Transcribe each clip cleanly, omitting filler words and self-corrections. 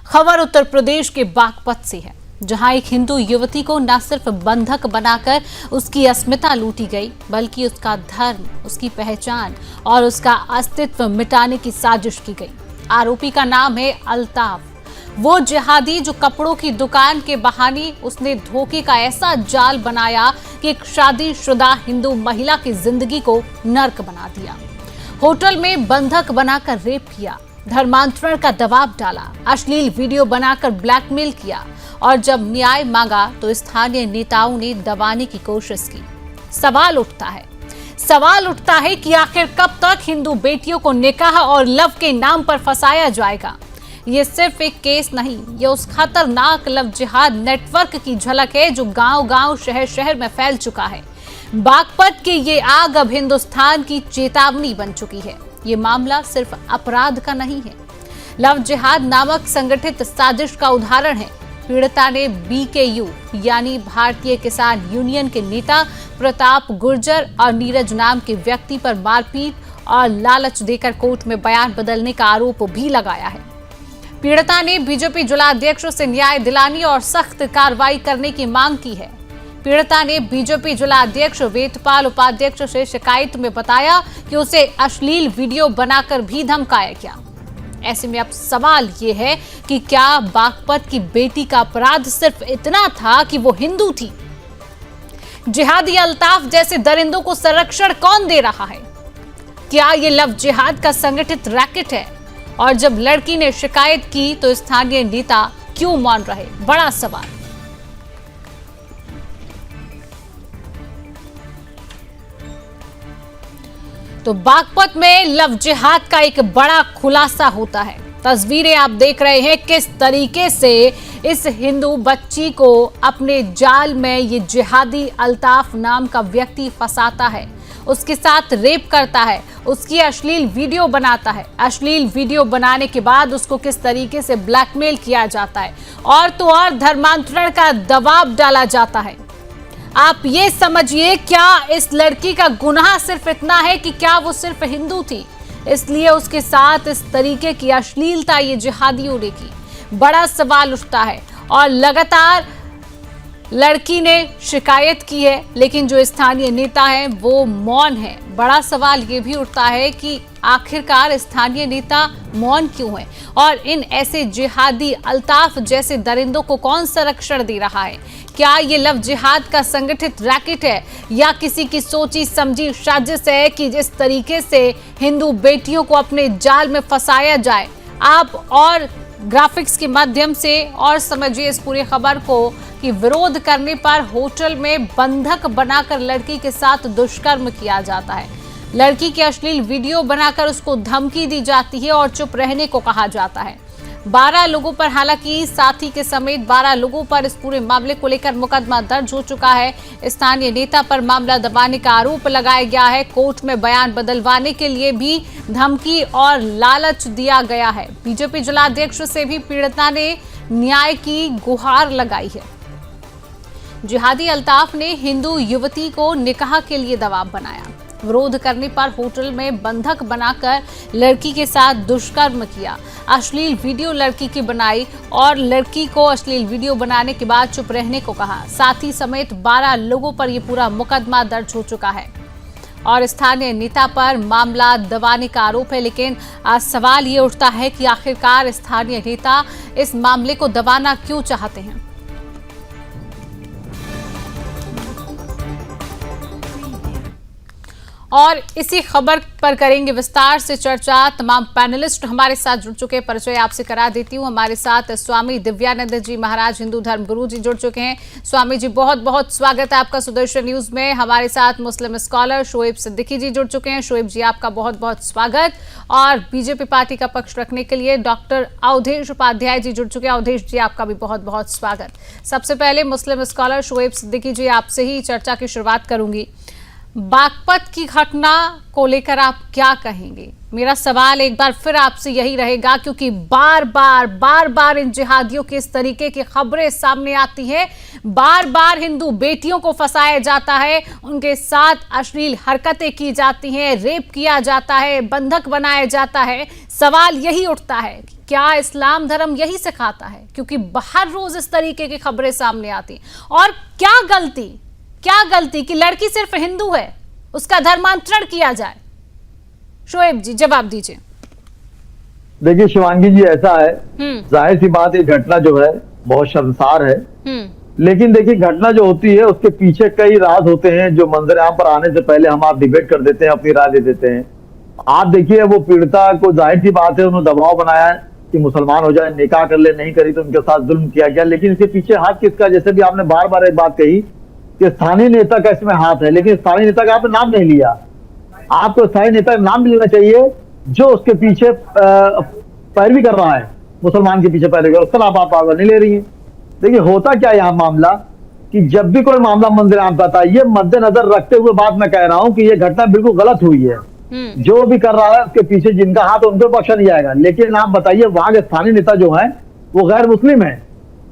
खबर उत्तर प्रदेश के बागपत से है, जहां एक हिंदू युवती को न सिर्फ बंधक बनाकर उसकी अस्मिता लूटी गई, बल्कि उसका धर्म, उसकी पहचान और उसका अस्तित्व मिटाने की साजिश की गई। आरोपी का नाम है अल्ताफ, वो जिहादी जो कपड़ों की दुकान के बहाने उसने धोखे का ऐसा जाल बनाया कि एक शादीशुदा हिंदू महिला की जिंदगी को नर्क बना दिया। होटल में बंधक बनाकर रेप किया, धर्मांतरण का दबाव डाला, अश्लील वीडियो बनाकर ब्लैकमेल किया और जब न्याय मांगा तो स्थानीय नेताओं ने दबाने की कोशिश की। सवाल उठता है कि आखिर कब तक हिंदू बेटियों को निकाह और लव के नाम पर फंसाया जाएगा। ये सिर्फ एक केस नहीं, ये उस खतरनाक लव जिहाद नेटवर्क की झलक है जो गांव-गांव, शहर-शहर में फैल चुका है। बागपत की ये आग अब हिंदुस्तान की चेतावनी बन चुकी है। ये मामला सिर्फ अपराध का नहीं है, लव जिहाद नामक संगठित साजिश का उदाहरण है। पीड़िता ने BKU यानी भारतीय किसान यूनियन के नेता प्रताप गुर्जर और नीरज नाम के व्यक्ति पर मारपीट और लालच देकर कोर्ट में बयान बदलने का आरोप भी लगाया है। पीड़िता ने बीजेपी जिलाध्यक्ष से न्याय दिलाने और सख्त कार्रवाई करने की मांग की है। पीड़िता ने बीजेपी जिलाध्यक्ष वेदपाल उपाध्यक्ष से शिकायत में बताया कि उसे अश्लील वीडियो बनाकर भी धमकाया गया। ऐसे में अब सवाल ये है कि क्या बागपत की बेटी का अपराध सिर्फ इतना था कि वो हिंदू थी? जिहादी अल्ताफ जैसे दरिंदों को संरक्षण कौन दे रहा है? क्या ये लव जिहाद का संगठित रैकेट है? और जब लड़की ने शिकायत की तो स्थानीय नेता क्यों मान रहे? बड़ा सवाल। तो बागपत में लव जिहाद का एक बड़ा खुलासा होता है। तस्वीरें आप देख रहे हैं किस तरीके से इस हिंदू बच्ची को अपने जाल में ये जिहादी अल्ताफ नाम का व्यक्ति फंसाता है, उसके साथ रेप करता है, उसकी अश्लील वीडियो बनाता है। अश्लील वीडियो बनाने के बाद उसको किस तरीके से ब्लैकमेल किया जाता है और तो और धर्मांतरण का दबाव डाला जाता है। आप ये समझिए, क्या इस लड़की का गुनाह सिर्फ इतना है कि क्या वो सिर्फ हिंदू थी, इसलिए उसके साथ इस तरीके की अश्लीलता ये जिहादियों ने की? बड़ा सवाल उठता है और लगातार लड़की ने शिकायत की है, लेकिन जो स्थानीय नेता हैं वो मौन है। बड़ा सवाल ये भी उठता है कि आखिरकार स्थानीय नेता मौन क्यों है और इन ऐसे जिहादी अल्ताफ जैसे दरिंदों को कौन संरक्षण दे रहा है? क्या ये लव जिहाद का संगठित रैकेट है या किसी की सोची समझी साजिश है कि जिस तरीके से हिंदू बेटियों को अपने जाल में फंसाया जाए? आप और ग्राफिक्स के माध्यम से और समझिए इस पूरी खबर को कि विरोध करने पर होटल में बंधक बनाकर लड़की के साथ दुष्कर्म किया जाता है। लड़की की अश्लील वीडियो बनाकर उसको धमकी दी जाती है और चुप रहने को कहा जाता है। 12 लोगों पर, हालांकि साथी के समेत 12 लोगों पर इस पूरे मामले को लेकर मुकदमा दर्ज हो चुका है। स्थानीय नेता पर मामला दबाने का आरोप लगाया गया है। कोर्ट में बयान बदलवाने के लिए भी धमकी और लालच दिया गया है। बीजेपी जिलाध्यक्ष से भी पीड़िता ने न्याय की गुहार लगाई है। जिहादी अल्ताफ ने हिंदू युवती को निकाह के लिए दबाव बनाया, विरोध करने पर होटल में बंधक बनाकर लड़की के साथ दुष्कर्म किया, अश्लील वीडियो लड़की की बनाई और लड़की को अश्लील वीडियो बनाने के बाद चुप रहने को कहा। साथी समेत 12 लोगों पर यह पूरा मुकदमा दर्ज हो चुका है और स्थानीय नेता पर मामला दबाने का आरोप है। लेकिन सवाल ये उठता है कि आखिरकार स्थानीय नेता इस मामले को दबाना क्यों चाहते हैं? और इसी खबर पर करेंगे विस्तार से चर्चा। तमाम पैनलिस्ट हमारे साथ जुड़ चुके हैं। परिचय आपसे करा देती हूँ। हमारे साथ स्वामी दिव्यानंद जी महाराज हिंदू धर्म गुरु जी जुड़ चुके हैं। स्वामी जी, बहुत बहुत स्वागत है आपका सुदर्शन न्यूज में। हमारे साथ मुस्लिम स्कॉलर शोएब सिद्दीकी जी जुड़ चुके हैं। शोएब जी, आपका बहुत बहुत स्वागत। और बीजेपी पार्टी का पक्ष रखने के लिए डॉक्टर अवधेश उपाध्याय जी जुड़ चुके हैं। अवधेश जी, आपका भी बहुत बहुत स्वागत। सबसे पहले मुस्लिम स्कॉलर शोएब सिद्दीकी जी, आपसे ही चर्चा की शुरुआत करूंगी। बागपत की घटना को लेकर आप क्या कहेंगे? मेरा सवाल एक बार फिर आपसे यही रहेगा, क्योंकि बार बार इन जिहादियों के इस तरीके की खबरें सामने आती हैं। बार बार हिंदू बेटियों को फंसाया जाता है, उनके साथ अश्लील हरकतें की जाती हैं, रेप किया जाता है, बंधक बनाया जाता है। सवाल यही उठता है क्या इस्लाम धर्म यही सिखाता है? क्योंकि बाहर रोज इस तरीके की खबरें सामने आती हैं। और क्या गलती कि लड़की सिर्फ हिंदू है, उसका धर्मांतरण किया जाए? शोएब जी जवाब दीजिए। देखिए शिवांगी जी, ऐसा है, जाहिर सी बात, ये घटना जो है बहुत शर्मसार है। लेकिन देखिए, घटना जो होती है उसके पीछे कई राज होते हैं जो मंजर-ए-आम पर आने से पहले हम आप डिबेट कर देते हैं, अपनी राय दे देते हैं। आप देखिए, वो पीड़िता को जाहिर सी बात है उन्होंने दबाव बनाया है कि मुसलमान हो जाए, निकाह कर ले, नहीं करी तो उनके साथ जुल्म किया गया। लेकिन इसके पीछे हाथ किसका? जैसे भी आपने बार बार एक बात कही कि स्थानीय नेता का इसमें हाथ है, लेकिन स्थानीय नेता का आपने नाम नहीं लिया। आपको स्थानीय नेता का नाम लेना चाहिए जो उसके पीछे पैरवी कर रहा है, मुसलमान के पीछे पैरवी कर, उसका नाम आप नहीं ले रही है। देखिए, होता क्या यहाँ मामला कि जब भी कोई मामला मंजर-ए-आम पर आता है, ये मद्देनजर रखते हुए बात मैं कह रहा हूँ कि ये घटना बिल्कुल गलत हुई है। जो भी कर रहा है उसके पीछे जिनका हाथ, उनको बख्शा नहीं जाएगा। लेकिन आप बताइए, वहां के स्थानीय नेता जो हैं वो गैर मुस्लिम है,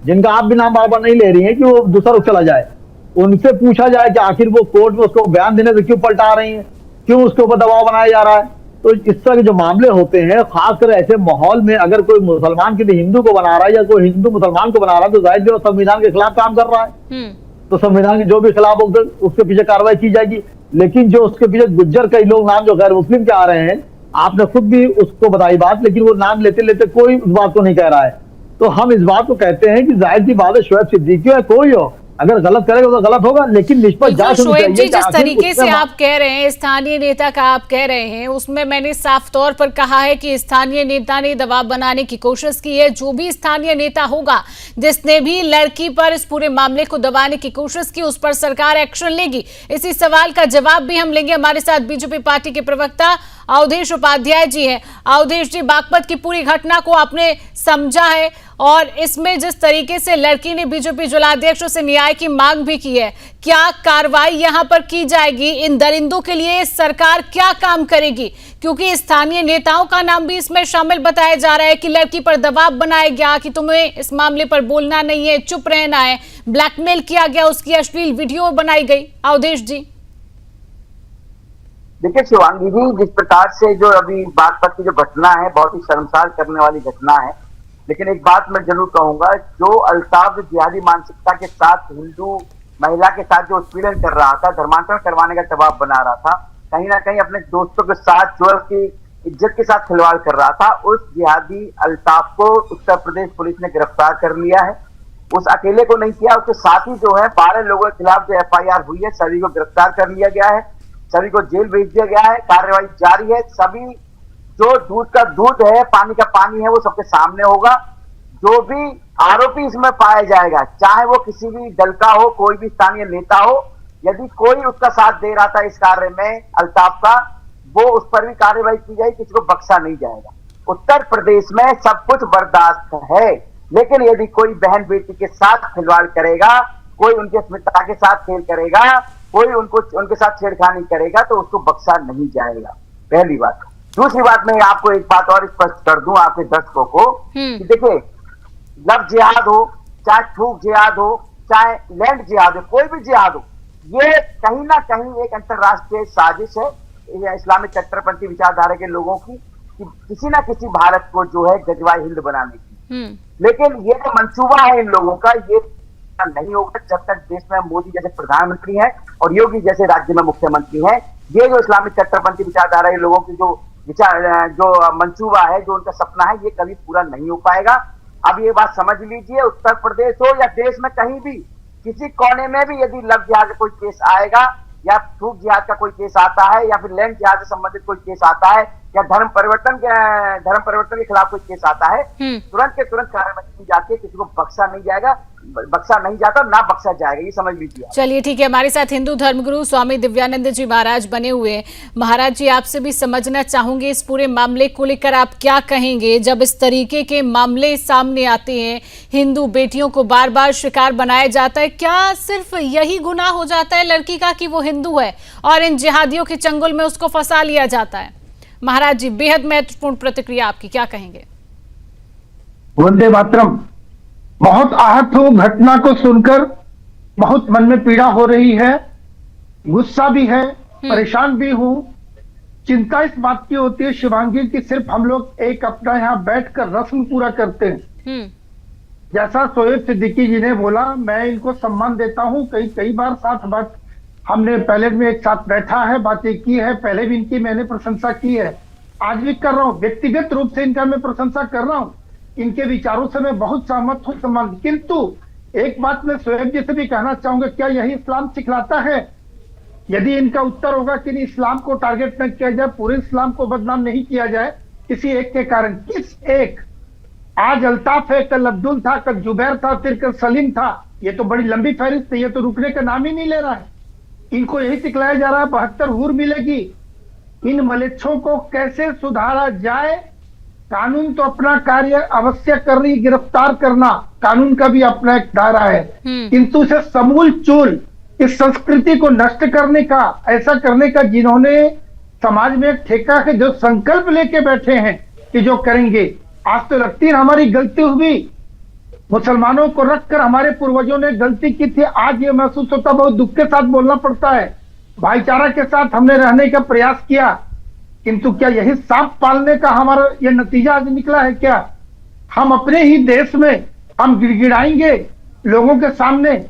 जिनका आप भी नाम बार बार नहीं ले रही है कि वो दूसरा रुख चला जाए। उनसे पूछा जाए कि आखिर वो कोर्ट में उसको बयान देने से क्यों पलटा रही है, क्यों उसके ऊपर दबाव बनाया जा रहा है। तो इस तरह के जो मामले होते हैं, खासकर ऐसे माहौल में अगर कोई मुसलमान किसी हिंदू को बना रहा है या कोई हिंदू मुसलमान को बना रहा है, तो जाहिर है संविधान के खिलाफ काम कर रहा है। तो संविधान के जो भी खिलाफ होगा उसके पीछे कार्रवाई की जाएगी। लेकिन जो उसके पीछे गुज्जर कई लोग नाम जो गैर मुस्लिम के आ रहे हैं, आपने खुद भी उसको बताई बात, लेकिन वो नाम लेते लेते कोई उस बात को नहीं कह रहा है। तो हम इस बात को कहते हैं कि जाहिर सी बात है, शोएब सिद्दीकी है, कोई हो, अगर गलत करेगा तो गलत होगा, लेकिन निष्पक्ष जांच होनी चाहिए। जिस तरीके से आप कह रहे हैं, स्थानीय नेता का आप कह रहे हैं, उसमें मैंने साफ तौर पर कहा है कि स्थानीय नेता ने दबाव बनाने की कोशिश की है। जो भी स्थानीय नेता होगा जिसने भी लड़की पर इस पूरे मामले को दबाने की कोशिश की, उस पर सरकार एक्शन लेगी। इसी सवाल का जवाब भी हम लेंगे। हमारे साथ बीजेपी पार्टी के प्रवक्ता अवधेश उपाध्याय जी हैं। अवधेश जी, बागपत की पूरी घटना को आपने समझा है और इसमें जिस तरीके से लड़की ने बीजेपी जिलाध्यक्ष से न्याय की मांग भी की है, क्या कार्रवाई यहां पर की जाएगी? इन दरिंदों के लिए सरकार क्या काम करेगी? क्योंकि स्थानीय नेताओं का नाम भी इसमें शामिल बताया जा रहा है कि लड़की पर दबाव बनाया गया कि तुम्हें इस मामले पर बोलना नहीं है, चुप रहना है, ब्लैकमेल किया गया, उसकी अश्लील वीडियो बनाई गई। अवधेश जी। देखिए शिवांगी जी, जिस प्रकार से जो अभी बागपत की जो घटना है, बहुत ही शर्मसार करने वाली घटना है। लेकिन एक बात मैं जरूर कहूंगा, जो अल्ताफ जिहादी मानसिकता के साथ हिंदू महिला के साथ जो उत्पीड़न कर रहा था, धर्मांतरण करवाने का दबाव बना रहा था, कहीं ना कहीं अपने दोस्तों के साथ जो उसकी इज्जत के साथ खिलवाड़ कर रहा था, उस जिहादी अल्ताफ को उत्तर प्रदेश पुलिस ने गिरफ्तार कर लिया है। उस अकेले को नहीं किया, उसके साथ ही जो है 12 लोगों के खिलाफ जो FIR हुई है, सभी को गिरफ्तार कर लिया गया है, सभी को जेल भेज दिया गया है, कार्रवाई जारी है। सभी जो दूध का दूध है, पानी का पानी है, वो सबके सामने होगा। जो भी आरोपी इसमें पाया जाएगा, चाहे वो किसी भी दल का हो, कोई भी स्थानीय नेता हो, यदि कोई उसका साथ दे रहा था इस कार्य में अल्ताफ का, वो उस पर भी कार्रवाई की जाएगी, किसी को बख्शा नहीं जाएगा। उत्तर प्रदेश में सब कुछ बर्दाश्त है, लेकिन यदि कोई बहन बेटी के साथ खिलवाड़ करेगा, कोई उनके अस्मिता के साथ खेल करेगा, कोई उनके साथ छेड़खानी करेगा, तो उसको बख्शा नहीं जाएगा। पहली बात। दूसरी बात, मैं आपको एक बात और स्पष्ट कर दूं आपके दर्शकों को कि देखिए, लव जिहाद हो, चाहे थूक जिहाद हो, चाहे लैंड जिहाद हो, कोई भी जिहाद हो, ये कहीं ना कहीं एक अंतरराष्ट्रीय साजिश है इस्लामिक कट्टरपंथी विचारधारा के लोगों की, कि किसी ना किसी भारत को जो है गजवाए हिंद बनाने की। लेकिन ये जो मंसूबा है इन लोगों का, ये नहीं होगा जब तक देश में मोदी जैसे प्रधानमंत्री हैं और योगी जैसे राज्य में मुख्यमंत्री हैं। ये जो इस्लामिक कट्टरपंथी विचारधारा है लोगों की जो मंसूबा है, जो उनका सपना है, ये कभी पूरा नहीं हो पाएगा। अब ये बात समझ लीजिए, उत्तर प्रदेश हो या देश में कहीं भी, किसी कोने में भी यदि लव जिहाद का कोई केस आएगा, या थूक जिहाद का कोई केस आता है, या फिर लैंड जिहाद से संबंधित कोई केस आता है, या धर्म परिवर्तन के खिलाफ कोई केस आता है, तुरंत के तुरंत कार्रवाई की जाती है, किसी को बख्शा नहीं जाएगा, बख्शा नहीं जाता, ना बख्शा जाएगा, ये समझ लीजिए। चलिए ठीक है, हमारे साथ हिंदू धर्मगुरु स्वामी दिव्यानंद जी महाराज बने हुए हैं। महाराज जी, आपसे भी समझना चाहूंगे इस पूरे मामले को लेकर आप क्या कहेंगे? जब इस तरीके के मामले सामने आते हैं, हिंदू बेटियों को बार बार शिकार बनाया जाता है, क्या सिर्फ यही गुनाह हो जाता है लड़की का कि वो हिंदू है और इन जिहादियों के चंगुल में उसको फंसा लिया जाता है? महाराज जी, बेहद महत्वपूर्ण प्रतिक्रिया आपकी, क्या कहेंगे? वंदे मातरम। बहुत आहत हूं घटना को सुनकर, बहुत मन में पीड़ा हो रही है, गुस्सा भी है, परेशान भी हूं। चिंता इस बात की होती है शिवांगी कि सिर्फ हम लोग एक अपना यहाँ बैठकर रस्म पूरा करते हैं। जैसा शोएब सिद्दीकी जी ने बोला, मैं इनको सम्मान देता हूँ। कई बार साथ बात हमने पहले में एक साथ बैठा है, बातें की है, पहले भी इनकी मैंने प्रशंसा की है, आज भी कर रहा हूँ। व्यक्तिगत रूप से इनका मैं प्रशंसा कर रहा हूँ, इनके विचारों से मैं बहुत सहमत हूँ, सम्मान। किंतु एक बात मैं शोएब जी से भी कहना चाहूंगा, क्या यही इस्लाम सिखलाता है? यदि इनका उत्तर होगा कि नहीं, इस्लाम को टारगेट न किया जाए, पूरे इस्लाम को बदनाम नहीं किया जाए किसी एक के कारण। किस एक? आज अल्ताफ है, कल अब्दुल था, कल जुबैर था, फिर कल सलीम था। ये तो बड़ी लंबी फहरिस्त है, ये तो रुकने का नाम ही नहीं ले रहा है। इनको यही सिखलाया जा रहा है 72 हूर मिलेगी। इन मलेच्छों को कैसे सुधारा जाए? कानून तो अपना कार्य अवश्य कर रही, गिरफ्तार करना कानून का भी अपना एक दायरा है, किंतु इसे समूल चूल इस संस्कृति को नष्ट करने का, ऐसा करने का जिन्होंने समाज में एक ठेका है, जो संकल्प लेके बैठे हैं कि जो करेंगे। आज तो लगती है हमारी गलती हुई, मुसलमानों को रखकर हमारे पूर्वजों ने गलती की थी। आज ये महसूस होता, बहुत दुख के साथ बोलना पड़ता है, भाईचारा के साथ हमने रहने का प्रयास किया, किंतु क्या यही सांप पालने का हमारा ये नतीजा आज निकला है? क्या हम अपने ही देश में हम गिड़गिड़ाएंगे लोगों के सामने?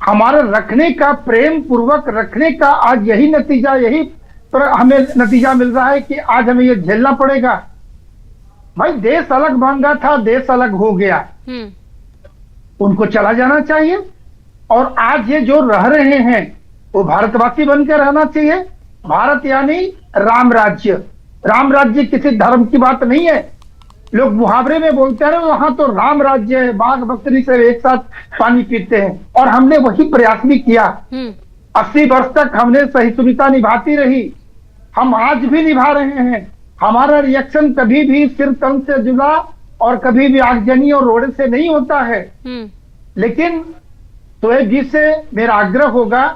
हमारा रखने का, प्रेम पूर्वक रखने का आज यही नतीजा, यही पर हमें नतीजा मिल रहा है कि आज हमें ये झेलना पड़ेगा। भाई देश अलग मांगा था, देश अलग हो गया, उनको चला जाना चाहिए। और आज ये जो रह रहे हैं वो भारतवासी बनकर रहना चाहिए। भारत यानी राम राज्य। राम राज्य किसी धर्म की बात नहीं है। लोग मुहावरे में बोलते हैं वहां तो राम राज्य है, बाघ बकरी से एक साथ पानी पीते हैं, और हमने वही प्रयास भी किया। 80 वर्ष तक हमने सहिष्णुता निभाती रही, हम आज भी निभा रहे हैं। हमारा रिएक्शन कभी भी सिर तन से जुड़ा और कभी भी आगजनी और रोड़े से नहीं होता है। लेकिन शोएब जी से मेरा आग्रह होगा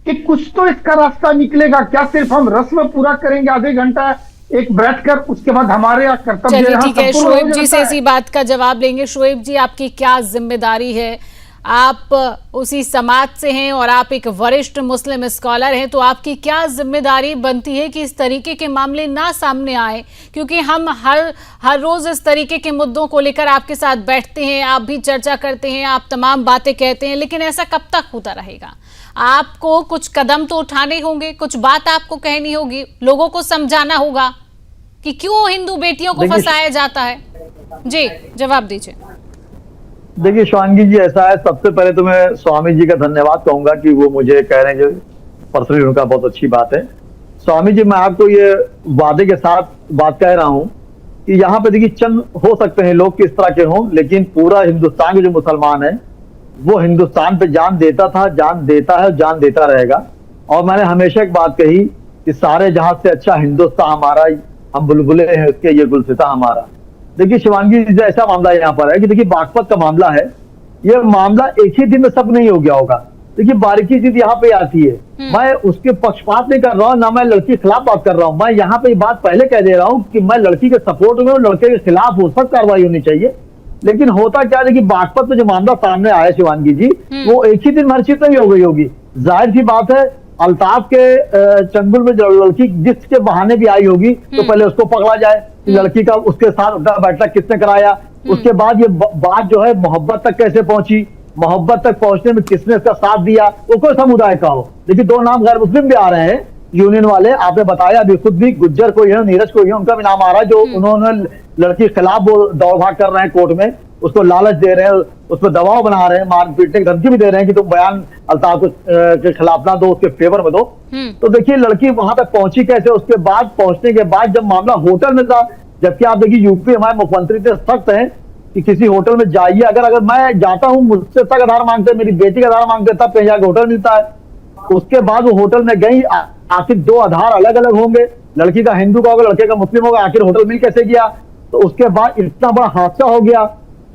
कि कुछ तो इसका रास्ता निकलेगा। क्या सिर्फ हम रस्म पूरा करेंगे आधे घंटा एक बैठकर, उसके बाद हमारे कर्तव्य? चलिए ठीक है, शोएब जी से इसी बात का जवाब लेंगे। शोएब जी, आपकी क्या जिम्मेदारी है? आप उसी समाज से हैं और आप एक वरिष्ठ मुस्लिम स्कॉलर हैं, तो आपकी क्या जिम्मेदारी बनती है कि इस तरीके के मामले ना सामने आए? क्योंकि हम हर रोज इस तरीके के मुद्दों को लेकर आपके साथ बैठते हैं, आप भी चर्चा करते हैं, आप तमाम बातें कहते हैं, लेकिन ऐसा कब तक होता रहेगा? आपको कुछ कदम तो उठाने होंगे, कुछ बात आपको कहनी होगी, लोगों को समझाना होगा कि क्यों हिंदू बेटियों को फंसाया जाता है। जी जवाब दीजिए। देखिए शिवांगी जी, ऐसा है, सबसे पहले तो मैं स्वामी जी का धन्यवाद कहूंगा कि वो मुझे कह रहे हैं जो पर्सनली उनका बहुत अच्छी बात है। स्वामी जी, मैं आपको ये वादे के साथ बात कह रहा हूं कि यहाँ पे देखिए चंद हो सकते हैं लोग किस तरह के हों, लेकिन पूरा हिंदुस्तान के जो मुसलमान है वो हिंदुस्तान पे जान देता था, जान देता है, जान देता रहेगा। और मैंने हमेशा एक बात कही कि सारे जहां से अच्छा हिंदुस्तान हमारा, हम बुलबुले हैं उसके, ये गुलसिता हमारा। देखिए शिवांगी जी, ऐसा मामला यहाँ पर है कि देखिए बागपत का मामला है, ये मामला एक ही दिन में सब नहीं हो गया होगा। देखिए बारीकी चीज यहाँ पे आती है, मैं उसके पक्षपात नहीं कर रहा हूँ, ना मैं लड़की के खिलाफ बात कर रहा हूँ। मैं यहाँ पे बात पहले कह दे रहा हूँ कि मैं लड़की के सपोर्ट में हूँ, लड़के के खिलाफ हो, सख्त कार्रवाई होनी चाहिए। लेकिन होता क्या है कि बागपत में जो मामला सामने आया शिवांगी जी, वो एक ही दिन हर चीज नहीं हो गई होगी। जाहिर सी बात है, अल्ताफ के चंगुल में जो लड़की जिसके बहाने भी आई होगी, तो पहले उसको पकड़ा जाए, लड़की का उसके साथ उठा बैठक किसने कराया। उसके बाद ये बात जो है मोहब्बत तक कैसे पहुंची, मोहब्बत तक पहुंचने में किसने इसका साथ दिया, वो कोई समुदाय का हो। देखिए 2 नाम गैर मुस्लिम भी आ रहे हैं यूनियन वाले, आपने बताया अभी खुद भी, गुज्जर कोई है, नीरज कोई है, उनका भी नाम आ रहा है, जो उन्होंने लड़की के खिलाफ वो दौड़ भाग कर रहे हैं कोर्ट में, उसको लालच दे रहे हैं, उस पर दबाव बना रहे हैं, मार पीटने की धमकी भी दे रहे हैं कि तुम बयान अल्ताफ के खिलाफ ना दो, उसके फेवर में दो। तो देखिए लड़की वहां तक पहुंची कैसे? उसके बाद पहुंचने के बाद जब मामला होटल में था, जबकि आप देखिए यूपी हमारे मुख्यमंत्री इतने सख्त हैं कि किसी होटल में जाइए, अगर मैं जाता हूं, मुझसे तक आधार मांगते हैं, मेरी बेटी का आधार मांगते हैं, तब कहीं जाकर होटल मिलता है। उसके बाद वो होटल में गई, आखिर 2 आधार अलग अलग होंगे, लड़की का हिंदू का होगा, लड़के का मुस्लिम होगा, आखिर होटल मिल कैसे गया? तो उसके बाद इतना बड़ा हादसा हो गया,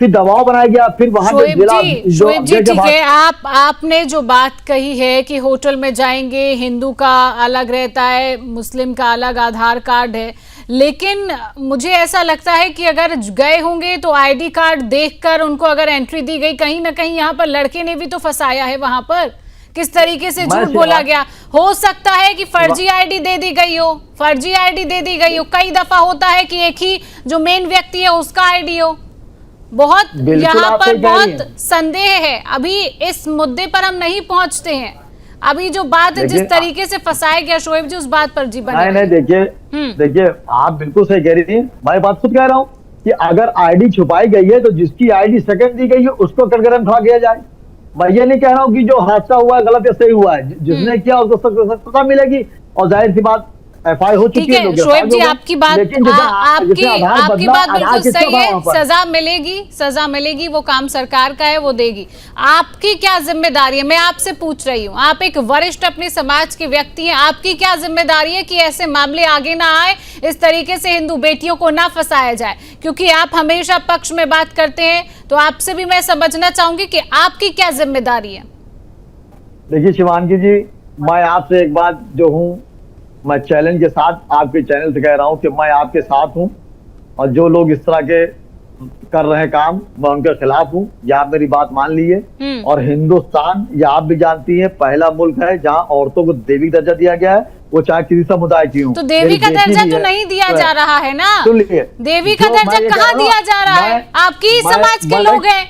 फिर दबाव बनाया गया, फिर वहां शोएब जी ठीक है, आपने जो बात कही है कि होटल में जाएंगे, हिंदू का अलग रहता है, मुस्लिम का अलग आधार कार्ड है, लेकिन मुझे ऐसा लगता है कि अगर गए होंगे तो आईडी कार्ड देखकर उनको अगर एंट्री दी गई, कहीं ना कहीं यहाँ पर लड़के ने भी तो फंसाया है वहां पर। किस तरीके से झूठ मैं बोला गया। हो सकता है कि फर्जी आईडी दे दी गई हो, फर्जी आईडी दे दी गई हो। कई दफा होता है कि एक ही जो मेन व्यक्ति है उसका आईडी हो। बहुत यहाँ पर बहुत संदेह है। अभी इस मुद्दे पर हम नहीं पहुंचते हैं। अभी जो बात है जिस तरीके से फंसाया गया शोएब जी, उस बात पर जी बने। नहीं देखिए आप बिल्कुल सही कह रही हैं। मैं बात खुद कह रहा हूँ कि अगर आईडी छुपाई गई है तो जिसकी आईडी सेकंड दी गई है उसको कटघरे में खड़ा किया जाए। मैं ये नहीं कह रहा हूँ कि जो हादसा हुआ है गलत या सही हुआ है, जिसने किया उसको सजा मिलेगी और जाहिर सी बात एफआईआर हो चुकी है। शोएब जी आपकी बात बिल्कुल सही है। सजा मिलेगी, वो काम सरकार का है, वो देगी। आपकी क्या जिम्मेदारी है, मैं आपसे पूछ रही हूँ। आप एक वरिष्ठ अपने समाज के व्यक्ति हैं, आपकी क्या जिम्मेदारी है कि ऐसे मामले आगे ना आए, इस तरीके से हिंदू बेटियों को ना फंसाया जाए? क्योंकि आप हमेशा पक्ष में बात करते हैं, तो आपसे भी मैं समझना चाहूंगी कि आपकी क्या जिम्मेदारी है। देखिए शिवांगी जी, मैं आपसे एक बात जो हूँ, मैं चैलेंज के साथ आपके चैनल से कह रहा हूं कि मैं आपके साथ हूं और जो लोग इस तरह के कर रहे हैं काम, मैं उनके खिलाफ हूं। ये आप मेरी बात मान लीजिए। और हिंदुस्तान, ये आप भी जानती हैं, पहला मुल्क है जहां औरतों को देवी दर्जा दिया गया है, वो चाहे किसी समुदाय की हो। तो देवी का दर्जा तो नहीं दिया जा रहा है ना। देवी का दर्जा कहाँ दिया जा रहा है? आपकी समाज के लोग हैं,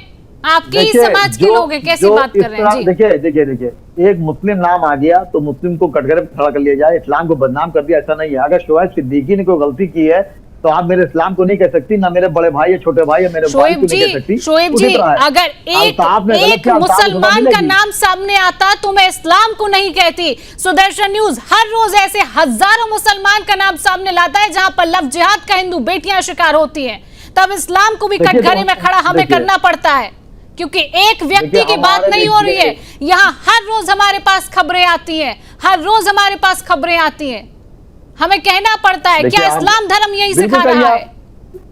आपकी समाज के लोग हैं, कैसी बात कर रहे हैं? देखिए एक मुस्लिम नाम आ गया तो मुस्लिम को कटघरे में खड़ा कर लिया जाए, इस्लाम को बदनाम कर दिया, ऐसा नहीं है। अगर शोएब सिद्दीकी ने कोई गलती की है तो आप मेरे इस्लाम को नहीं कह सकती, ना मेरे बड़े भाई या छोटे भाई या मेरे भाई को नहीं कह सकती। शोएब जी, अगर एक मुसलमान का नाम सामने आता तो मैं इस्लाम को नहीं कहती। सुदर्शन न्यूज हर रोज ऐसे हजारों मुसलमान का नाम सामने लाता है जहां पर लव जिहाद का हिंदू बेटियां शिकार होती हैं, तब इस्लाम को भी कटघरे में खड़ा हमें करना पड़ता है, क्योंकि एक व्यक्ति की बात नहीं हो रही है। यहाँ हर रोज हमारे पास खबरें आती हैं, हर रोज हमारे पास खबरें आती हैं, हमें कहना पड़ता है। क्या इस्लाम धर्म यही सिखा रहा है?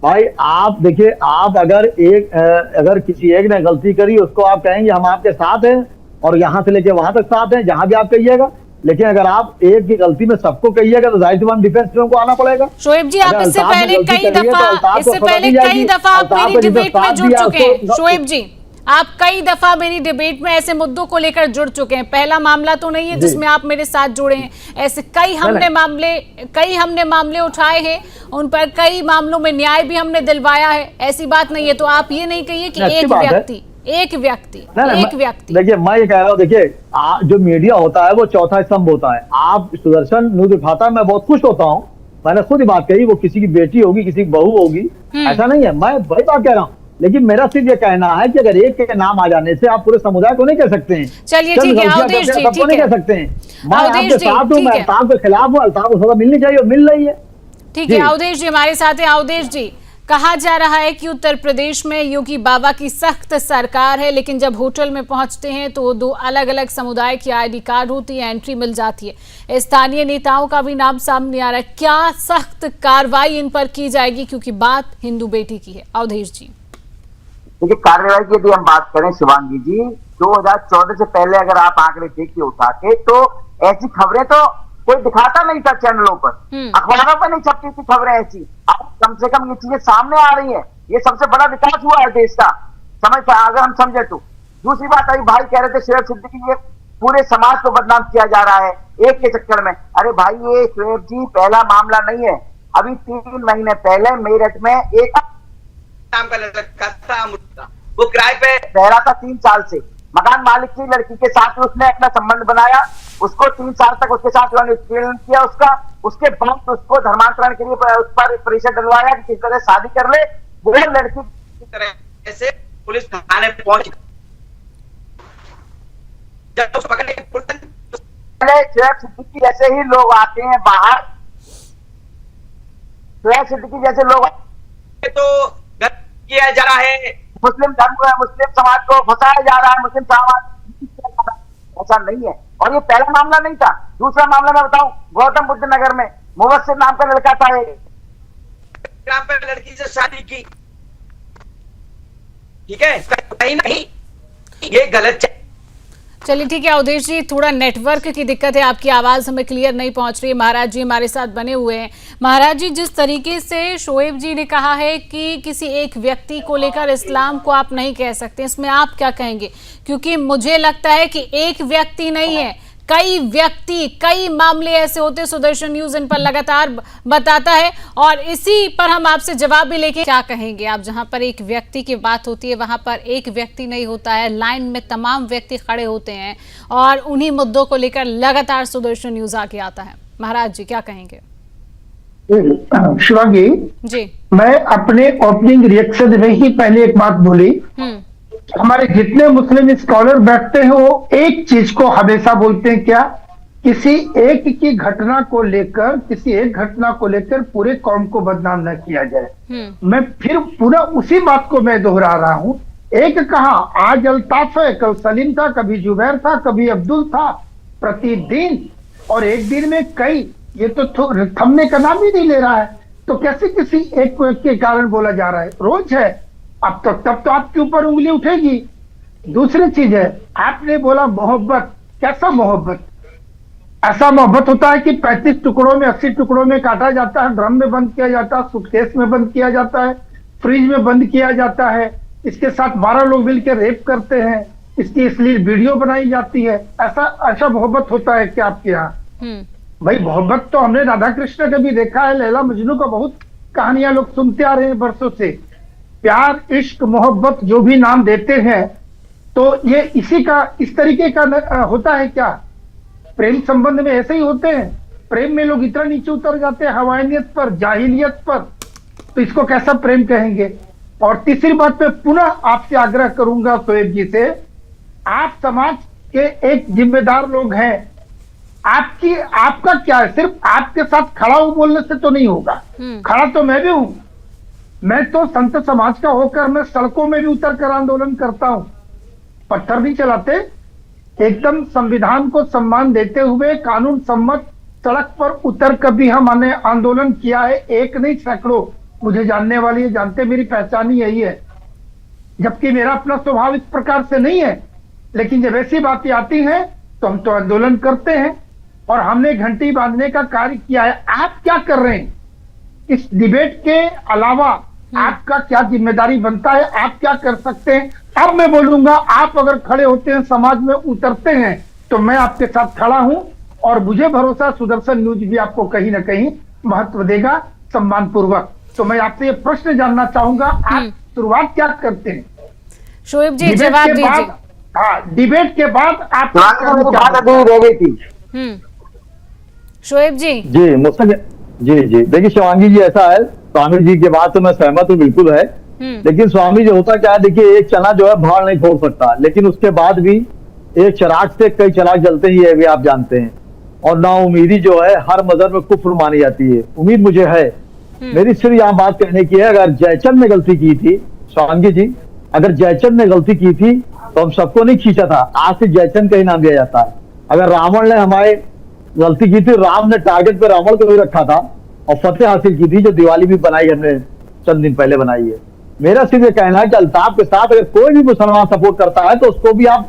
भाई आप देखिए, आप अगर किसी एक ने गलती करी उसको आप कहेंगे हम आपके साथ हैं और यहाँ से लेके वहां तक साथ हैं, जहां भी आप कहिएगा। लेकिन अगर आप एक की गलती में सबको कहिएगा तो जाहिर सी बात डिफेंस टीम को आना पड़ेगा। शोएब जी, आप इससे पहले कई दफा आप मेरी डिबेट में जुड़ चुके हैं। शोएब जी, आप कई दफा मेरी डिबेट में ऐसे मुद्दों को लेकर जुड़ चुके हैं। पहला मामला तो नहीं है जिसमें आप मेरे साथ जुड़े हैं। ऐसे कई हमने मामले उठाए हैं, उन पर कई मामलों में न्याय भी हमने दिलवाया है। ऐसी बात नहीं है। तो आप ये नहीं कहिए कि एक व्यक्ति देखिए, मैं ये कह रहा हूँ, देखिए जो मीडिया होता है वो चौथा स्तंभ होता है। आप सुदर्शन न्यूज दिखाता है, मैं बहुत खुश होता हूँ। मैंने खुद ही बात कही, वो किसी की बेटी होगी, किसी की बहू होगी, ऐसा नहीं है। मैं वही बात कह रहा हूँ। लेकिन मेरा सिर्फ ये कहना है कि अगर एक के नाम आ जाने से आप पूरे समुदाय को नहीं कह सकते हैं। चलिए ठीक है अवधेश जी, सबको नहीं कह सकते हैं। मैं आपके साथ हूं, मैं अल्ताफ के खिलाफ हूं, अल्ताफ को सजा मिलनी चाहिए और मिल रही है। ठीक है, अवधेश जी हमारे साथ हैं। अवधेश जी, कहा जा रहा है कि उत्तर प्रदेश में योगी बाबा की सख्त सरकार है, लेकिन जब होटल में पहुंचते हैं तो दो अलग अलग समुदाय की आईडी कार्ड होती है, एंट्री मिल जाती है। स्थानीय नेताओं का भी नाम सामने आ रहा है। क्या सख्त कार्रवाई इन पर की जाएगी, क्योंकि बात हिंदू बेटी की है? अवधेश जी, देखिए कार्रवाई की यदि हम बात करें शिवांगी जी, 2014 से पहले अगर आप आंकड़े देखिए उठा के, तो ऐसी खबरें तो कोई दिखाता नहीं था चैनलों पर, अखबारों पर नहीं छपती थी खबरें ऐसी। अब कम से कम ये चीजें सामने आ रही है। ये सबसे बड़ा विकास हुआ है देश का, अगर हम समझे तो। दूसरी बात, अभी भाई कह रहे थे शोएब सिद्दीकी, ये पूरे समाज को बदनाम किया जा रहा है एक के चक्कर में। अरे भाई, ये शोएब जी पहला मामला नहीं है। अभी 3 महीने पहले मेरठ में एक नाम का लड़का था, वो किराए पे रह रहा था 3 साल से। मकान मालिक की लड़की के साथ उसने अपना संबंध बनाया, उसको 3 साल तक उसके साथ उत्पीड़न किया उसका। उसके बाद उसको धर्मांतरण के लिए उस पर प्रेशर डलवाया कि किस तरह शादी कर ले। वो लड़की की तरह से पुलिस थाने पहुंच, जब उस पकड़ने शोएब सिद्दीकी जैसे ही लोग आते हैं बाहर, शोएब सिद्दीकी जैसे लोग तो किया जा रहा है, मुस्लिम समाज को फंसाया जा रहा है, मुस्लिम समाज, ऐसा नहीं है। और ये पहला मामला नहीं था। दूसरा मामला मैं बताऊं, गौतम बुद्ध नगर में मुबस्सिर नाम का लड़का था, ग्राम पे लड़की से शादी की, ठीक है, कहीं नहीं, ये गलत। चलिए ठीक है अवधेश जी, थोड़ा नेटवर्क की दिक्कत है, आपकी आवाज हमें क्लियर नहीं पहुंच रही है। महाराज जी हमारे साथ बने हुए हैं। महाराज जी, जिस तरीके से शोएब जी ने कहा है कि किसी एक व्यक्ति को लेकर इस्लाम को आप नहीं कह सकते, इसमें आप क्या कहेंगे? क्योंकि मुझे लगता है कि एक व्यक्ति नहीं है, कई व्यक्ति, कई मामले ऐसे होते, सुदर्शन न्यूज इन पर लगातार बताता है और इसी पर हम आपसे जवाब भी लेके क्या कहेंगे आप? जहां पर एक व्यक्ति की बात होती है वहां पर एक व्यक्ति नहीं होता है, लाइन में तमाम व्यक्ति खड़े होते हैं और उन्हीं मुद्दों को लेकर लगातार सुदर्शन न्यूज आगे आता है। महाराज जी क्या कहेंगे? शिवांगी जी, मैं अपने ओपनिंग रिएक्शन में ही पहले एक बात बोली, हमारे जितने मुस्लिम स्कॉलर बैठते हैं वो एक चीज को हमेशा बोलते हैं, क्या? किसी एक की घटना को लेकर, किसी एक घटना को लेकर पूरे कौम को बदनाम न किया जाए। मैं फिर पूरा उसी बात को मैं दोहरा रहा हूं। एक कहा आज अल्ताफ है, कल सलीम था, कभी जुबैर था, कभी अब्दुल था, प्रतिदिन और एक दिन में कई, ये तो थमने का नाम ही नहीं ले रहा है। तो कैसे किसी एक के कारण बोला जा रहा है? रोज है, अब तब तो आपके ऊपर उंगली उठेगी। दूसरी चीज है, आपने बोला मोहब्बत, कैसा मोहब्बत? ऐसा मोहब्बत होता है कि 35 टुकड़ों में 80 टुकड़ों में काटा जाता है, ड्रम में बंद किया जाता है, सूटकेस में बंद किया जाता है, फ्रिज में बंद किया जाता है, इसके साथ 12 लोग मिलकर रेप करते हैं, इसकी इसलिए वीडियो बनाई जाती है। ऐसा मोहब्बत होता है क्या आपके यहाँ? भाई मोहब्बत तो हमने राधा कृष्ण का भी देखा है, लैला मजनू का बहुत कहानियां लोग सुनते आ रहे हैं बरसों से। प्यार, इश्क, मोहब्बत जो भी नाम देते हैं, तो ये इसी का, इस तरीके का होता है क्या? प्रेम संबंध में ऐसे ही होते हैं? प्रेम में लोग इतना नीचे उतर जाते हैं हवानियत पर, जाहिलियत पर, तो इसको कैसा प्रेम कहेंगे? और तीसरी बात पे पुनः आपसे आग्रह करूंगा शोएब जी से, आप समाज के एक जिम्मेदार लोग हैं, आपका क्या है? सिर्फ आपके साथ खड़ा हूं बोलने से तो नहीं होगा, खड़ा तो मैं भी हूं। मैं तो संत समाज का होकर मैं सड़कों में भी उतर कर आंदोलन करता हूं, पत्थर नहीं चलाते, एकदम संविधान को सम्मान देते हुए कानून सम्मत सड़क पर उतर कर भी हमने आंदोलन किया है। एक नहीं, सैकड़ों। मुझे जानने वाली है, जानते मेरी पहचान ही यही है, जबकि मेरा अपना स्वभाव इस प्रकार से नहीं है, लेकिन जब ऐसी बातें आती हैं तो हम तो आंदोलन करते हैं और हमने घंटी बांधने का कार्य किया है। आप क्या कर रहे हैं? इस डिबेट के अलावा आपका क्या जिम्मेदारी बनता है? आप क्या कर सकते हैं? अब मैं बोलूंगा, आप अगर खड़े होते हैं, समाज में उतरते हैं, तो मैं आपके साथ खड़ा हूं और मुझे भरोसा सुदर्शन न्यूज भी आपको कहीं ना कहीं महत्व देगा, सम्मान पूर्वक। तो मैं आपसे ये प्रश्न जानना चाहूंगा, आप शुरुआत क्या करते हैं? शोएब जी जवाब दीजिए। हाँ, डिबेट के बाद आप रह गई थी। शोएब जी जी देखिए शिवांगी जी, ऐसा है, स्वामी जी की बात तो मैं सहमत हूँ, बिल्कुल है। लेकिन स्वामी जी होता क्या है, देखिए एक चना जो है भाड़ नहीं फोड़ सकता, लेकिन उसके बाद भी एक चिराग से कई चिराग जलते ही है, भी आप जानते हैं। और ना उम्मीदी जो है हर मजहब में कुफ्र मानी जाती है। उम्मीद मुझे है, मेरी सिर्फ यहाँ बात कहने की है, अगर जयचंद ने गलती की थी, स्वामी जी अगर जयचंद ने गलती की थी तो हम सबको नहीं खींचा था, आज से जयचंद का ही नाम दिया जाता है। अगर रावण ने हमारे गलती की थी, राम ने टारगेट पे रावण को भी रखा था और फतेह हासिल की थी, जो दिवाली भी बनाई हमने चंद दिन पहले बनाई है। मेरा सिर्फ ये कहना है कि अल्ताफ के साथ अगर कोई भी मुसलमान सपोर्ट करता है तो उसको भी आप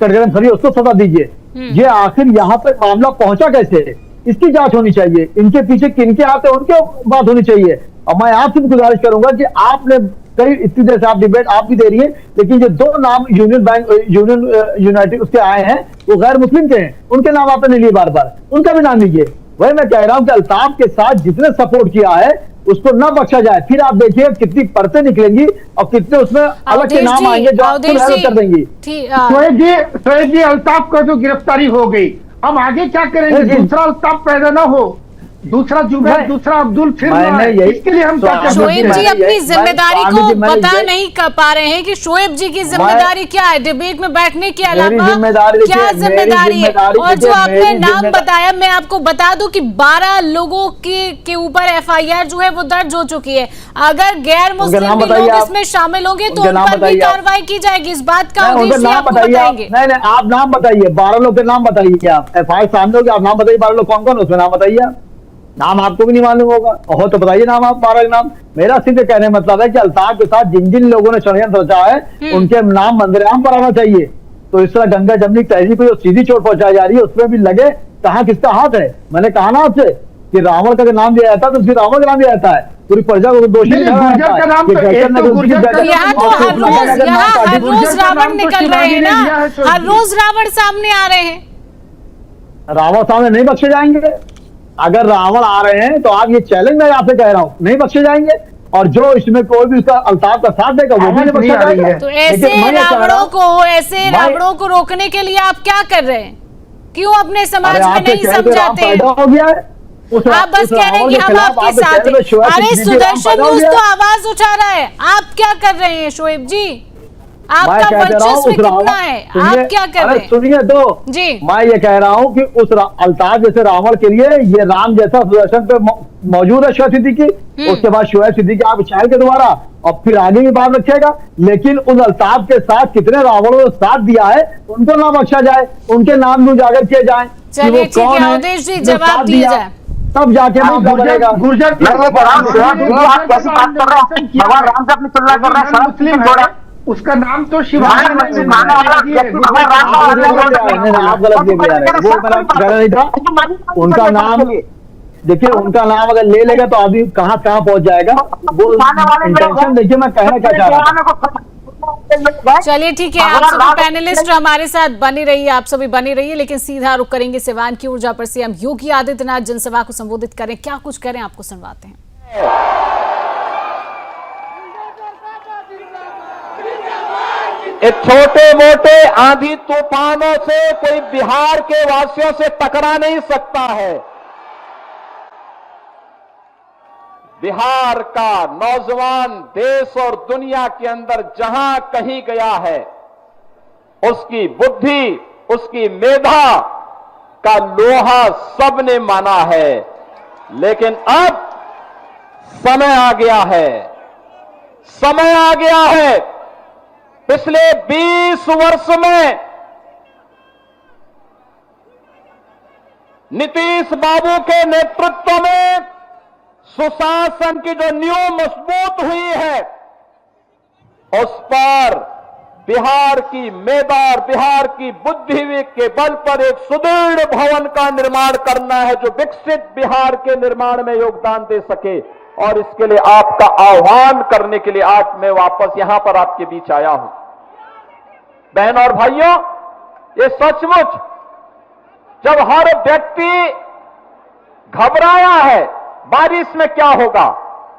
कटघरे खड़ी उसको सजा दीजिए। ये आखिर यहाँ तक मामला पहुंचा कैसे, इसकी जांच होनी चाहिए। इनके पीछे किनके हाथ है उनके बात होनी चाहिए। और मैं आपसे भी गुजारिश करूंगा कि आपने कई इतनी देर से आप डिबेट आप भी दे रही है, लेकिन जो दो नाम यूनियन बैंक, यूनियन यूनाइटेड उसके आए हैं, वो गैर मुस्लिम के हैं, उनके नाम आपने नहीं लिए, बार बार उनका भी नाम लीजिए। वही मैं कह रहा हूं कि अल्ताफ के साथ जितने सपोर्ट किया है उसको न बख्शा जाए। फिर आप देखिए कितनी परतें निकलेंगी और कितने उसमें अलग के नाम आएंगे जो आपको हैरान कर देंगी। शोएब जी अल्ताफ का जो गिरफ्तारी हो गई, हम आगे क्या करेंगे? दूसरा अल्ताफ पैदा ना हो, दूसरा जुबैर, दूसरा अब्दुल, फिर इसके लिए हम क्या करें? शोएब जी अपनी जिम्मेदारी को बता नहीं कर पा रहे हैं कि शोएब जी की जिम्मेदारी क्या है डिबेट में बैठने के अलावा, क्या जिम्मेदारी है? और जो आपने नाम बताया, मैं आपको बता दूं कि 12 लोगों के ऊपर FIR जो है वो दर्ज हो चुकी है। अगर गैर मुस्लिम भी लोग इसमें शामिल होंगे तो उन पर भी कार्रवाई की जाएगी। इस बात का उद्देश्य आपको बताएंगे। नहीं, आप नाम बताइए, 12 लोग के नाम बताइए। आप FIR सामने होगी, आप नाम बताइए 12 लोग कौन कौन, उसमें नाम बताइए। नाम आपको भी नहीं मालूम होगा, हो तो बताइए नाम आप, 12 नाम। मेरा सीधे कहने मतलब है कि अल्ताफ के साथ जिन जिन लोगों ने षड्यंत्र रचा है उनके नाम मंदिराम पर आना चाहिए। तो इस तरह गंगा जमनी तहजीब को जो सीधी चोट पहुंचाई जा रही है उसमें भी लगे कहाँ किसका हाथ है। मैंने कहा ना आपसे कि रावण का नाम दिया जाता है तो फिर रावण का नाम दिया जाता है, पूरी प्रजा को दोषी गुर्जर का नाम तो यहाँ तो हर रोज रावण निकल रहे हैं ना, हर रोज रावण सामने आ रहे हैं। रावण सामने नहीं बख्शे जाएंगे। अगर रावण आ रहे हैं तो आप ये चैलेंज मैं आपसे कह रहा हूं नहीं बख्शे जाएंगे, और जो इसमें कोई भी उसका अल्ताफ का साथ देगा वो भी नहीं बख्शा जाएगा। तो ऐसे रावणों को रोकने के लिए आप क्या कर रहे हैं? क्यों अपने समाज में नहीं समझाते हैं? हो गया है आप बस कह रहे हैं कि हम आपके साथ हैं। अरे सुदर्शन न्यूज तो आवाज उठा रहा है, आप क्या कर रहे हैं शोएब जी? आपका वर्चस्व कितना है, आप क्या कर रहे हैं? सुनिए तो जी, मैं ये कह रहा हूँ कि उस अल्ताफ जैसे रावण के लिए ये राम जैसा सुदर्शन पे मौजूद है शोएब सिद्दीकी, उसके बाद शोएब सिद्दीकी आप चैनल के द्वारा और फिर आगे भी बात रखेगा। लेकिन उस अल्ताफ के साथ कितने रावणों ने साथ दिया है उनको ना बख्शा जाए, उनके नाम भी उजागर किए जाए। चलिए ठीक है अवधेश जी, जवाब दिया जाए तब जाके मामला बनेगा। गुर्जर आप कैसी बात कर रहे हैं? भगवान राम से अपनी तुलना कर रहे हैं, मुस्लिम जोड़ा उसका नाम तो शिवाजी आप गलत नहीं था। उनका नाम देखिए, उनका नाम अगर ले लेगा तो आदमी कहाँ पहुंच जाएगा, वो इंटेंशन देखिए मैं कहना क्या चाह रहा हूँ। चलिए ठीक है, आप सभी पैनलिस्ट हमारे साथ बने रहिए, आप सभी बने रहिए, लेकिन सीधा रुख करेंगे सिवान की ऊर्जा पर। सीएम योगी आदित्यनाथ जनसभा को संबोधित करें, क्या कुछ करें आपको सुनवाते हैं। छोटे मोटे आंधी तूफानों से कोई बिहार के वासियों से टकरा नहीं सकता है। बिहार का नौजवान देश और दुनिया के अंदर जहां कहीं गया है, उसकी बुद्धि, उसकी मेधा का लोहा सबने माना है। लेकिन अब समय आ गया है, समय आ गया है। पिछले 20 वर्ष में नीतीश बाबू के नेतृत्व में सुशासन की जो नींव मजबूत हुई है, उस पर बिहार की मेधा और बिहार की बुद्धि के बल पर एक सुदृढ़ भवन का निर्माण करना है जो विकसित बिहार के निर्माण में योगदान दे सके। और इसके लिए आपका आह्वान करने के लिए आज मैं वापस यहां पर आपके बीच आया हूं। बहन और भाइयों, ये सचमुच जब हर व्यक्ति घबराया है बारिश में क्या होगा,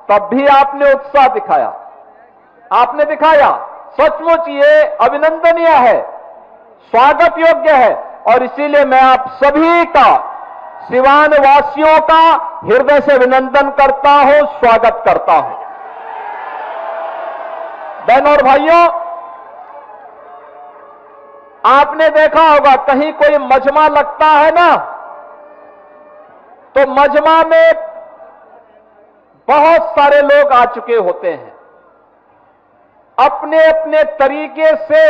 तब भी आपने उत्साह दिखाया, आपने दिखाया। सचमुच ये अभिनंदनीय है, स्वागत योग्य है। और इसीलिए मैं आप सभी का, सिवान वासियों का हृदय से अभिनंदन करता हूं, स्वागत करता हूं। बहन और भाइयों, आपने देखा होगा कहीं कोई मजमा लगता है ना, तो मजमा में बहुत सारे लोग आ चुके होते हैं। अपने अपने तरीके से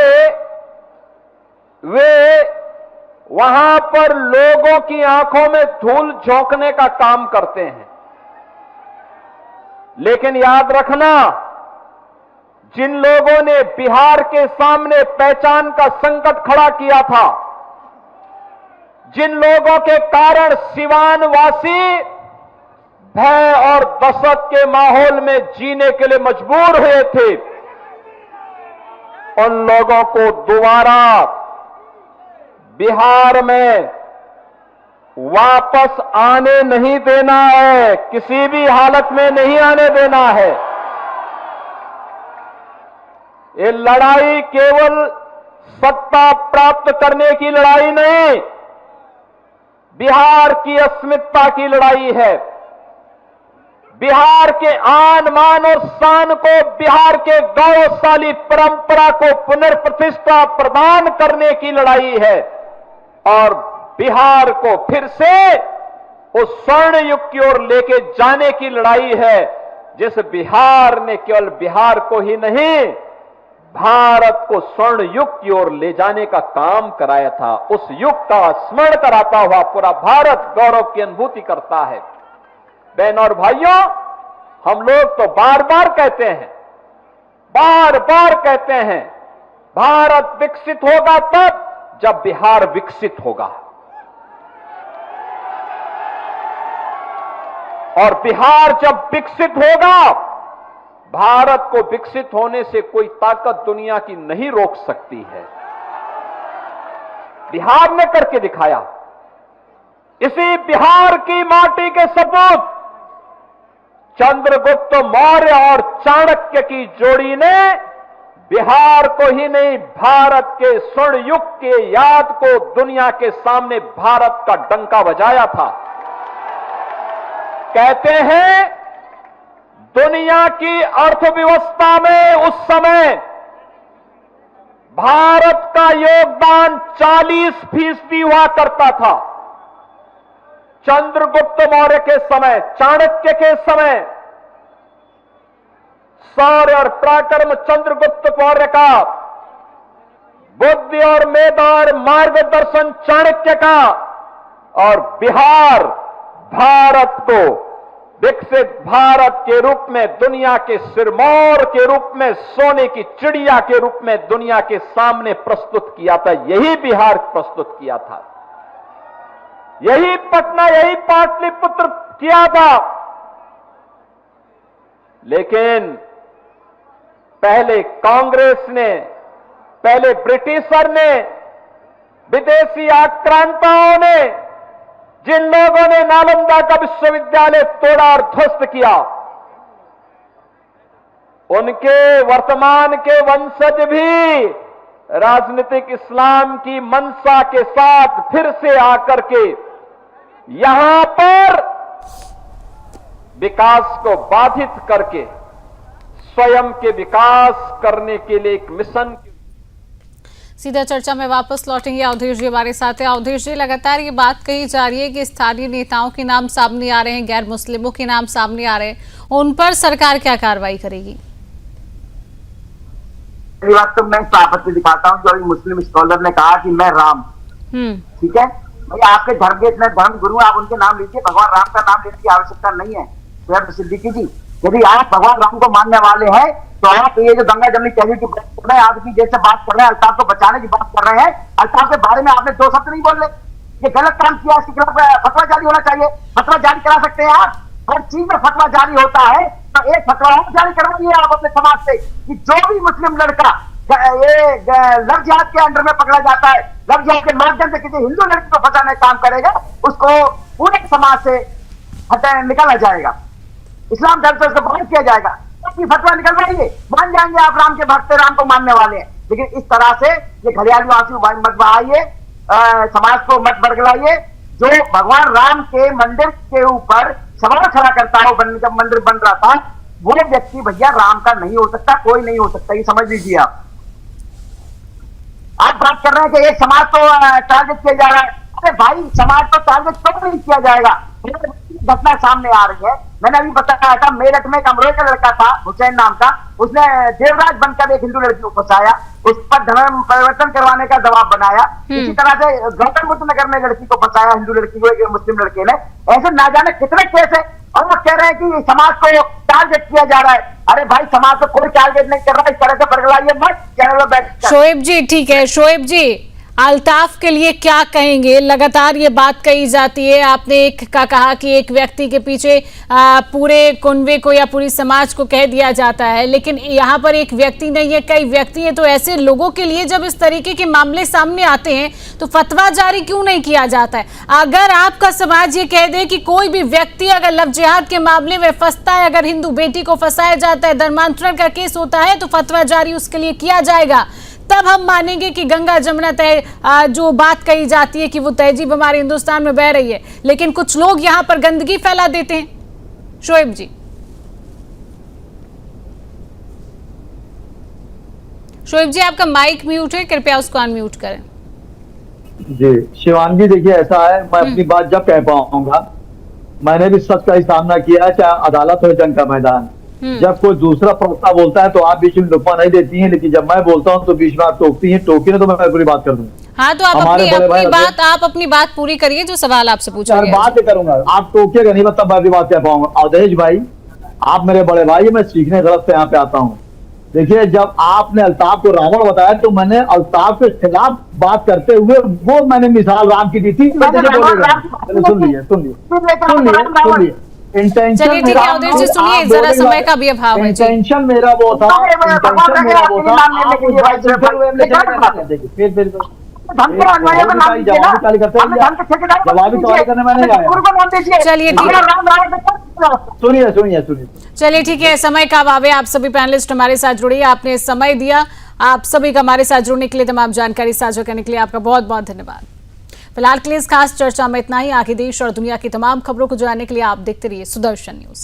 वे वहां पर लोगों की आंखों में धूल झोंकने का काम करते हैं। लेकिन याद रखना, जिन लोगों ने बिहार के सामने पहचान का संकट खड़ा किया था, जिन लोगों के कारण सिवान वासी भय और दहशत के माहौल में जीने के लिए मजबूर हुए थे, उन लोगों को दोबारा बिहार में वापस आने नहीं देना है, किसी भी हालत में नहीं आने देना है। ये लड़ाई केवल सत्ता प्राप्त करने की लड़ाई नहीं, बिहार की अस्मिता की लड़ाई है। बिहार के आन मान और शान को, बिहार के गौरवशाली परंपरा को पुनर्प्रतिष्ठा प्रदान करने की लड़ाई है। और बिहार को फिर से उस स्वर्ण युग की ओर लेके जाने की लड़ाई है, जिस बिहार ने केवल बिहार को ही नहीं, भारत को स्वर्ण युग की ओर ले जाने का काम कराया था। उस युग का स्मरण कराता हुआ पूरा भारत गौरव की अनुभूति करता है। बहन और भाइयों, हम लोग तो बार बार कहते हैं भारत विकसित होगा तब जब बिहार विकसित होगा, और बिहार जब विकसित होगा, भारत को विकसित होने से कोई ताकत दुनिया की नहीं रोक सकती है। बिहार ने करके दिखाया। इसी बिहार की माटी के सपूत चंद्रगुप्त मौर्य और चाणक्य की जोड़ी ने बिहार को ही नहीं, भारत के स्वर्ण युग के याद को दुनिया के सामने भारत का डंका बजाया था। कहते हैं दुनिया की अर्थव्यवस्था में उस समय भारत का योगदान 40% हुआ करता था। चंद्रगुप्त मौर्य के समय, चाणक्य के समय, शौर्य और पराक्रम चंद्रगुप्त मौर्य का, बुद्धि और मेधा और मार्गदर्शन चाणक्य का, और बिहार भारत को विकसित भारत के रूप में, दुनिया के सिरमौर के रूप में, सोने की चिड़िया के रूप में दुनिया के सामने प्रस्तुत किया था। यही बिहार प्रस्तुत किया था, यही पटना, यही पाटलिपुत्र किया था। लेकिन पहले कांग्रेस ने, पहले ब्रिटिशर ने, विदेशी आक्रांताओं ने, जिन लोगों ने नालंदा का विश्वविद्यालय तोड़ा और ध्वस्त किया, उनके वर्तमान के वंशज भी राजनीतिक इस्लाम की मंशा के साथ फिर से आकर के यहां पर विकास को बाधित करके स्वयं के विकास करने के लिए एक मिशन। सीधा चर्चा में वापस लौटेंगे। अवधेश जी हमारे साथ हैं। अवधेश जी, लगातार ये बात कही जा रही है कि स्थानीय नेताओं के नाम सामने आ रहे हैं, गैर मुस्लिमों के नाम सामने आ रहे हैं, उन पर सरकार क्या कार्रवाई करेगी? ये बात तो मैं आपत्ति दिखाता हूँ। जो मुस्लिम स्कॉलर ने कहा कि मैं राम, ठीक है भाई, आपके धर्म के इतने धर्म गुरु, आप उनके नाम लीजिए, भगवान राम का नाम लेने की आवश्यकता नहीं है। तो सिद्दीकी जी, यदि आप भगवान राम को मानने वाले हैं तो आप ये जो गंगा जमनी तहरीर की बात आदमी जैसे बात कर रहे हैं, अल्ताफ को बचाने की बात कर रहे हैं, अल्ताफ के बारे में आपने 2 शब्द नहीं बोल रहे। ये गलत काम किया, इसके खिलाफ फतवा जारी होना चाहिए। फतवा जारी करा सकते हैं आप, हर चीज में फतवा जारी होता है, तो एक फतवा जारी करवाइए आप अपने समाज से कि जो भी मुस्लिम लड़का ये लव जिहाद के अंडर में पकड़ा जाता है, लव जिहाद के माध्यम से किसी हिंदू लड़की को फंसाने का काम करेगा, उसको पूरे समाज से निकाला जाएगा, इस्लाम धर्म से उसको बाहर किया जाएगा। तो फतवा निकलवाइए, मान जाएंगे आप राम के भक्त, राम को मानने वाले हैं। लेकिन इस तरह से ये घड़ियाली आंसू मत बहाइए, समाज को मत बरगलाइए। जो भगवान राम के मंदिर के ऊपर सवाल खड़ा करता हो, जब मंदिर बन रहा था, वो व्यक्ति भैया राम का नहीं हो सकता, कोई नहीं हो सकता, ये समझ लीजिए। आप बात कर रहे हैं कि एक समाज तो टारगेट किया जा रहा है। अरे भाई, समाज तो टारगेट कब नहीं किया जाएगा? घटना सामने आ रही है। मैंने अभी बताया था, मेरठ में एक अमरोह का लड़का था, हुसैन नाम का, उसने देवराज बनकर एक हिंदू लड़की को फंसाया, उस पर धर्म परिवर्तन करवाने का दबाव बनाया। इसी तरह से गौतम बुद्ध नगर में लड़की को फंसाया, हिंदू लड़की को एक मुस्लिम लड़के ने। ऐसे ना जाने कितने केस है, और वो कह रहे हैं कि समाज को टारगेट किया जा रहा है। अरे भाई, समाज को कोई टारगेट नहीं कर रहा है, इस तरह से बरगलाइए मत। चैनल में बैठ शोएब जी, ठीक है। शोएब जी, अल्ताफ के लिए क्या कहेंगे? लगातार ये बात कही जाती है, आपने एक का कहा कि एक व्यक्ति के पीछे पूरे कुनबे को या पूरी समाज को कह दिया जाता है, लेकिन यहाँ पर एक व्यक्ति नहीं है, कई व्यक्ति हैं। तो ऐसे लोगों के लिए जब इस तरीके के मामले सामने आते हैं तो फतवा जारी क्यों नहीं किया जाता है? अगर आपका समाज ये कह दे कि कोई भी व्यक्ति अगर लव जिहाद के मामले में फंसता है, अगर हिंदू बेटी को फंसाया जाता है, धर्मांतरण का केस होता है, तो फतवा जारी उसके लिए किया जाएगा, तब हम मानेंगे कि गंगा जमुना तय जो बात कही जाती है कि वो तहजीब हमारे हिंदुस्तान में बह रही है। लेकिन कुछ लोग यहां पर गंदगी फैला देते हैं। शोएब जी, आपका माइक म्यूट है, कृपया उसको अनम्यूट करें। जी शिवांगी, देखिए ऐसा है, मैं अपनी बात जब कह पाऊंगा, मैंने भी सच का ही सामना किया है, चाहे अदालत हो जंग का मैदान। जब कोई दूसरा प्रवक्ता बोलता है तो आप बीच में लुकमा नहीं देती हैं, लेकिन जब मैं बोलता हूं तो बीच में आप टोकती हैं। टोकी ना तो मैं पूरी बात कर दूं। हाँ, तो आप अपनी बात पूरी करिए, जो सवाल आपसे पूछा गया। बात ही करूंगा, आप टोकिएगा नहीं, तब मैं भी बात कह पाऊंगा। अवधेश भाई, आप मेरे बड़े भाई, मैं सीखने गलत से यहाँ पे आता हूँ। देखिए, जब आपने अल्ताफ को रावण बताया तो मैंने अल्ताफ के खिलाफ बात करते हुए वो मैंने मिसाल राम की दी थी। सुन लिए इंटेंशन। चलिए ठीक है अवधेश जी, सुनिए जरा, समय का भी अभाव है जी। इंटेंशन मेरा वो था, इंटेंशन मेरा वो था। जवाबी सवाल करने में नहीं आया। चलिए ठीक है, सुनिए चलिए ठीक है, समय का अभाव है। आप सभी पैनलिस्ट हमारे साथ जुड़िए, आपने समय दिया, आप सभी का हमारे साथ जुड़ने के लिए, तमाम जानकारी साझा करने के लिए आपका बहुत बहुत धन्यवाद। फिलहाल के लिए इस खास चर्चा में इतना ही। आगे देश और दुनिया की तमाम खबरों को जानने के लिए आप देखते रहिए सुदर्शन न्यूज।